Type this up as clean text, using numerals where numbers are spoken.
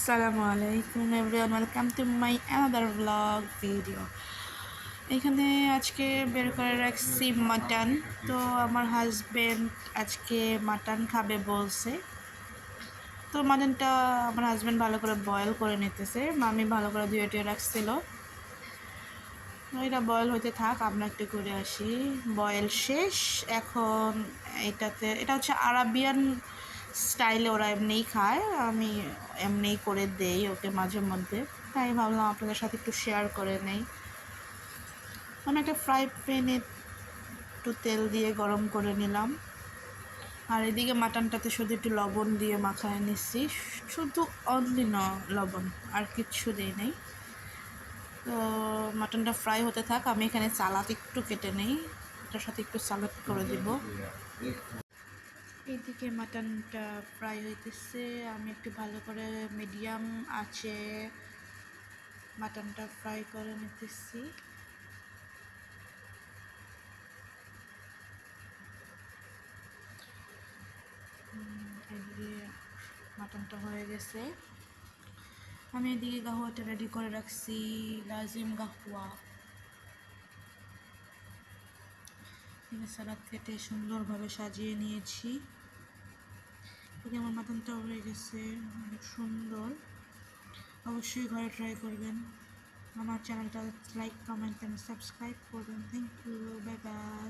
আসসালামু আলাইকুম everyone, welcome to my another blog video. এখানে আজকে বের করে রাখছি মাটন। তো আমার হাজব্যান্ড আজকে মাটন খাবে বলছে। তো মাটনটা আমার হাজব্যান্ড ভালো করে বয়েল করে নিতেছে, মামি ভালো করে ধুয়ে টুয়ে রাখছিল। এটা বয়েল হতে থাক, আমরা একটু করে আসি। বয়েল শেষ। এখন এটা হচ্ছে আরাবিয়ান স্টাইলে, ওরা এমনিই খায়, আমি এমনিই করে দেই ওকে মাঝে মধ্যে, তাই ভাবলাম আপনাদের সাথে একটু শেয়ার করে নেই। আমি একটা ফ্রাই প্যানে একটু তেল দিয়ে গরম করে নিলাম, আর এদিকে মাটনটাতে শুধু একটু লবণ দিয়ে মাখায় নিচ্ছি, শুধু অনলি লবণ, আর কিচ্ছু দিই নেই। তো মাটনটা ফ্রাই হতে থাক, আমি এখানে সালাদ একটু কেটে নেই, এটার সাথে একটু সালাদ করে দিব। এইদিকে মাটনটা ফ্রাই হইতেছে, আমি একটু ভালো করে মিডিয়াম আঁচে মাটনটা ফ্রাই করে নিতেছি। এদিকে মাটনটা হয়ে গেছে, আমি এদিকে গাহুয়াটা রেডি করে রাখছি, লাজিম গাহুয়া। সালাদ কেটে সুন্দরভাবে সাজিয়ে নিয়েছি। আমার মাটনটা হয়ে গেছে, অনেক সুন্দর। অবশ্যই ঘরে ট্রাই করবেন। আমার চ্যানেলটা লাইক, কমেন্ট অ্যান্ড সাবস্ক্রাইব করবেন। Thank you, bye by.